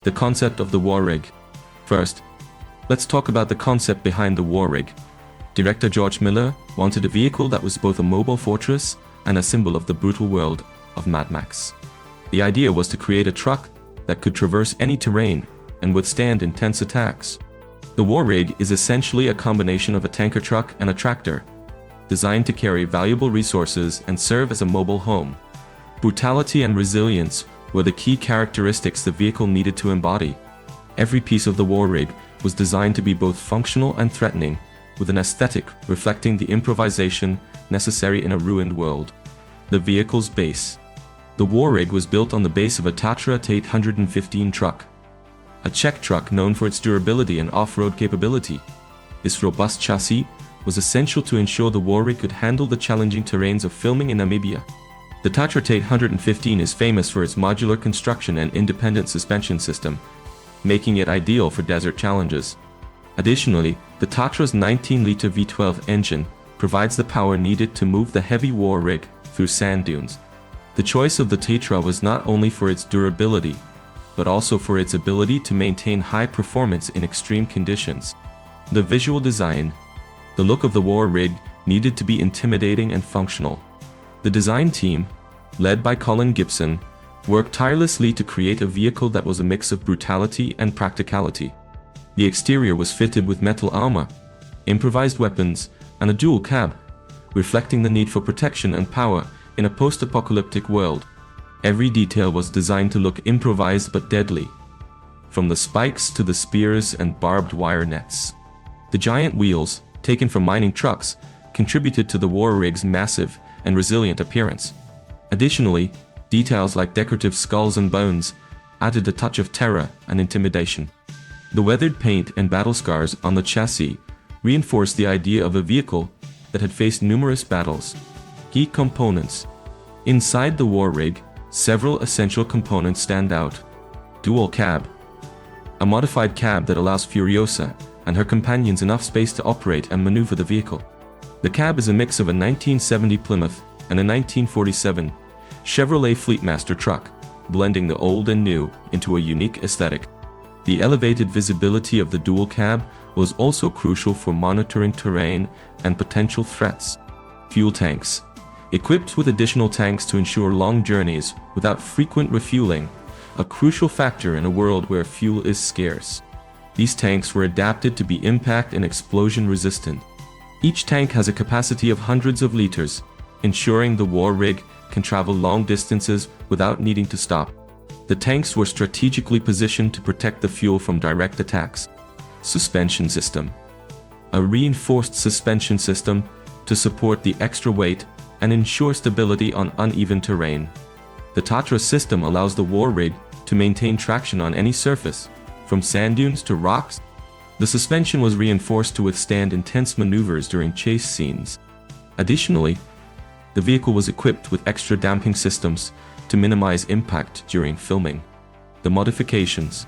The concept of the war rig. First, let's talk about the concept behind the war rig. Director George Miller wanted a vehicle that was both a mobile fortress and a symbol of the brutal world of Mad Max. The idea was to create a truck that could traverse any terrain and withstand intense attacks. The war rig is essentially a combination of a tanker truck and a tractor, designed to carry valuable resources and serve as a mobile home. Brutality and resilience were the key characteristics the vehicle needed to embody. Every piece of the war rig was designed to be both functional and threatening, with an aesthetic reflecting the improvisation necessary in a ruined world. The vehicle's base. The war rig was built on the base of a Tatra T815 truck, a Czech truck known for its durability and off-road capability. This robust chassis was essential to ensure the war rig could handle the challenging terrains of filming in Namibia. The Tatra T815 is famous for its modular construction and independent suspension system, making it ideal for desert challenges. Additionally, the Tatra's 19-liter V12 engine provides the power needed to move the heavy war rig through sand dunes. The choice of the Tatra was not only for its durability, but also for its ability to maintain high performance in extreme conditions. The visual design. The look of the war rig needed to be intimidating and functional. The design team, led by Colin Gibson, worked tirelessly to create a vehicle that was a mix of brutality and practicality. The exterior was fitted with metal armor, improvised weapons, and a dual cab, reflecting the need for protection and power in a post-apocalyptic world. Every detail was designed to look improvised but deadly, from the spikes to the spears and barbed wire nets. The giant wheels, taken from mining trucks, contributed to the war rig's massive and resilient appearance. Additionally, details like decorative skulls and bones added a touch of terror and intimidation. The weathered paint and battle scars on the chassis reinforced the idea of a vehicle that had faced numerous battles. Key components. Inside the war rig, several essential components stand out. Dual cab. A modified cab that allows Furiosa and her companions enough space to operate and maneuver the vehicle. The cab is a mix of a 1970 Plymouth and a 1947 Chevrolet Fleetmaster truck, blending the old and new into a unique aesthetic. The elevated visibility of the dual cab was also crucial for monitoring terrain and potential threats. Fuel tanks. Equipped with additional tanks to ensure long journeys without frequent refueling, a crucial factor in a world where fuel is scarce. These tanks were adapted to be impact and explosion resistant. Each tank has a capacity of hundreds of liters, ensuring the war rig can travel long distances without needing to stop. The tanks were strategically positioned to protect the fuel from direct attacks. Suspension system. A reinforced suspension system to support the extra weight and ensure stability on uneven terrain. The Tatra system allows the war rig to maintain traction on any surface, from sand dunes to rocks. The suspension was reinforced to withstand intense maneuvers during chase scenes. Additionally, the vehicle was equipped with extra damping systems to minimize impact during filming. The modifications.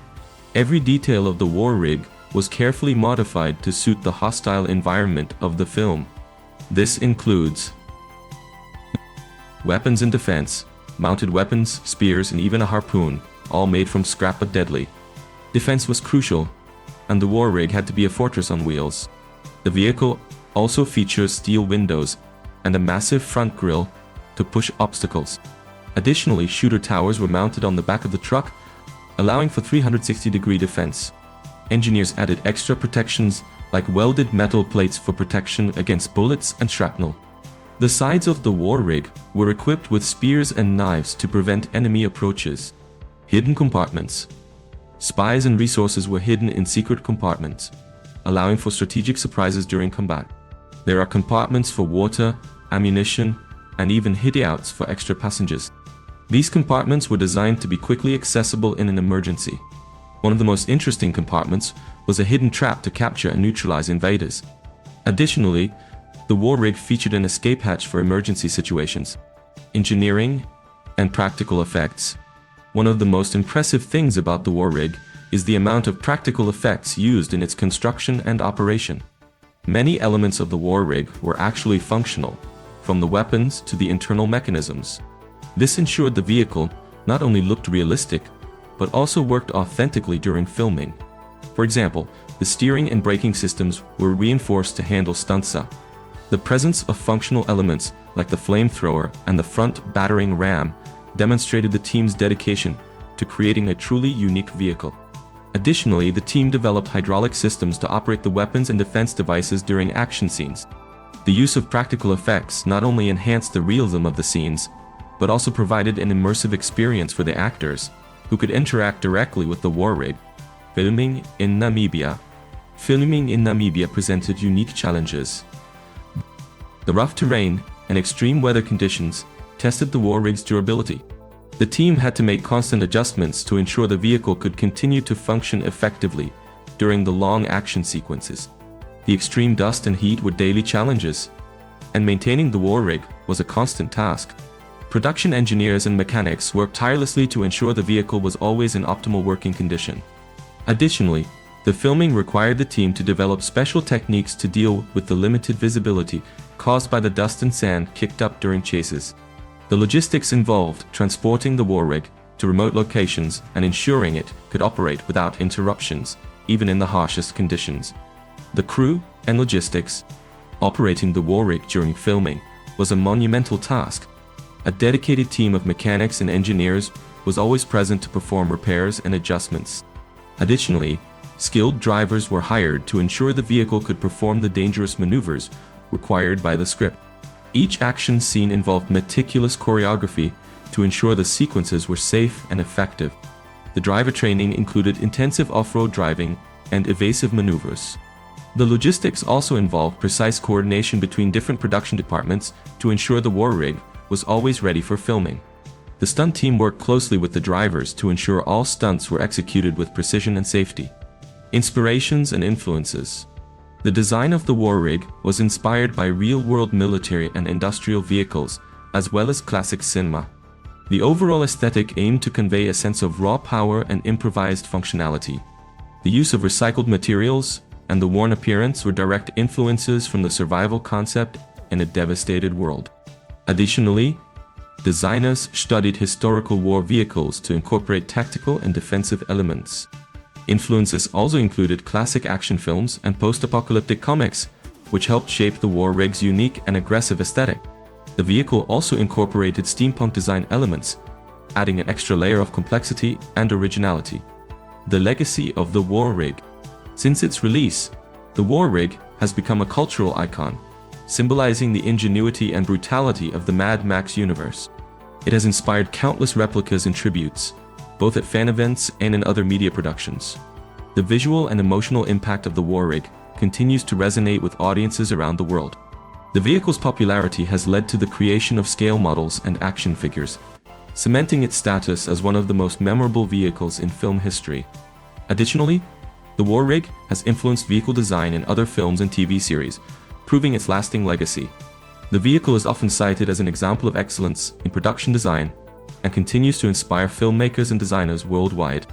Every detail of the war rig was carefully modified to suit the hostile environment of the film. This includes weapons and defense, mounted weapons, spears, and even a harpoon, all made from scrap but deadly. Defense was crucial, and the war rig had to be a fortress on wheels. The vehicle also features steel windows and a massive front grille to push obstacles. Additionally, shooter towers were mounted on the back of the truck, allowing for 360-degree defense. Engineers added extra protections like welded metal plates for protection against bullets and shrapnel. The sides of the war rig were equipped with spears and knives to prevent enemy approaches. Hidden compartments. Spies and resources were hidden in secret compartments, allowing for strategic surprises during combat. There are compartments for water, ammunition, and even hideyouts for extra passengers. These compartments were designed to be quickly accessible in an emergency. One of the most interesting compartments was a hidden trap to capture and neutralize invaders. Additionally, the war rig featured an escape hatch for emergency situations. Engineering and practical effects. One of the most impressive things about the war rig is the amount of practical effects used in its construction and operation. Many elements of the war rig were actually functional, from the weapons to the internal mechanisms. This ensured the vehicle not only looked realistic, but also worked authentically during filming. For example, the steering and braking systems were reinforced to handle stunts. The presence of functional elements like the flamethrower and the front battering ram demonstrated the team's dedication to creating a truly unique vehicle. Additionally, the team developed hydraulic systems to operate the weapons and defense devices during action scenes. The use of practical effects not only enhanced the realism of the scenes, but also provided an immersive experience for the actors, who could interact directly with the war rig. Filming in Namibia. Filming in Namibia presented unique challenges. The rough terrain and extreme weather conditions tested the war rig's durability. The team had to make constant adjustments to ensure the vehicle could continue to function effectively during the long action sequences. The extreme dust and heat were daily challenges, and maintaining the war rig was a constant task. Production engineers and mechanics worked tirelessly to ensure the vehicle was always in optimal working condition. Additionally, the filming required the team to develop special techniques to deal with the limited visibility caused by the dust and sand kicked up during chases. The logistics involved transporting the war rig to remote locations and ensuring it could operate without interruptions, even in the harshest conditions. The crew and logistics. Operating the war rig during filming was a monumental task. A dedicated team of mechanics and engineers was always present to perform repairs and adjustments. Additionally, skilled drivers were hired to ensure the vehicle could perform the dangerous maneuvers required by the script. Each action scene involved meticulous choreography to ensure the sequences were safe and effective. The driver training included intensive off-road driving and evasive maneuvers. The logistics also involved precise coordination between different production departments to ensure the war rig was always ready for filming. The stunt team worked closely with the drivers to ensure all stunts were executed with precision and safety. Inspirations and influences. The design of the war rig was inspired by real-world military and industrial vehicles, as well as classic cinema. The overall aesthetic aimed to convey a sense of raw power and improvised functionality. The use of recycled materials and the worn appearance were direct influences from the survival concept in a devastated world. Additionally, designers studied historical war vehicles to incorporate tactical and defensive elements. Influences also included classic action films and post-apocalyptic comics, which helped shape the war rig's unique and aggressive aesthetic. The vehicle also incorporated steampunk design elements, adding an extra layer of complexity and originality. The legacy of the war rig. Since its release, the war rig has become a cultural icon, symbolizing the ingenuity and brutality of the Mad Max universe. It has inspired countless replicas and tributes, both at fan events and in other media productions. The visual and emotional impact of the war rig continues to resonate with audiences around the world. The vehicle's popularity has led to the creation of scale models and action figures, cementing its status as one of the most memorable vehicles in film history. Additionally, the war rig has influenced vehicle design in other films and TV series, proving its lasting legacy. The vehicle is often cited as an example of excellence in production design and continues to inspire filmmakers and designers worldwide.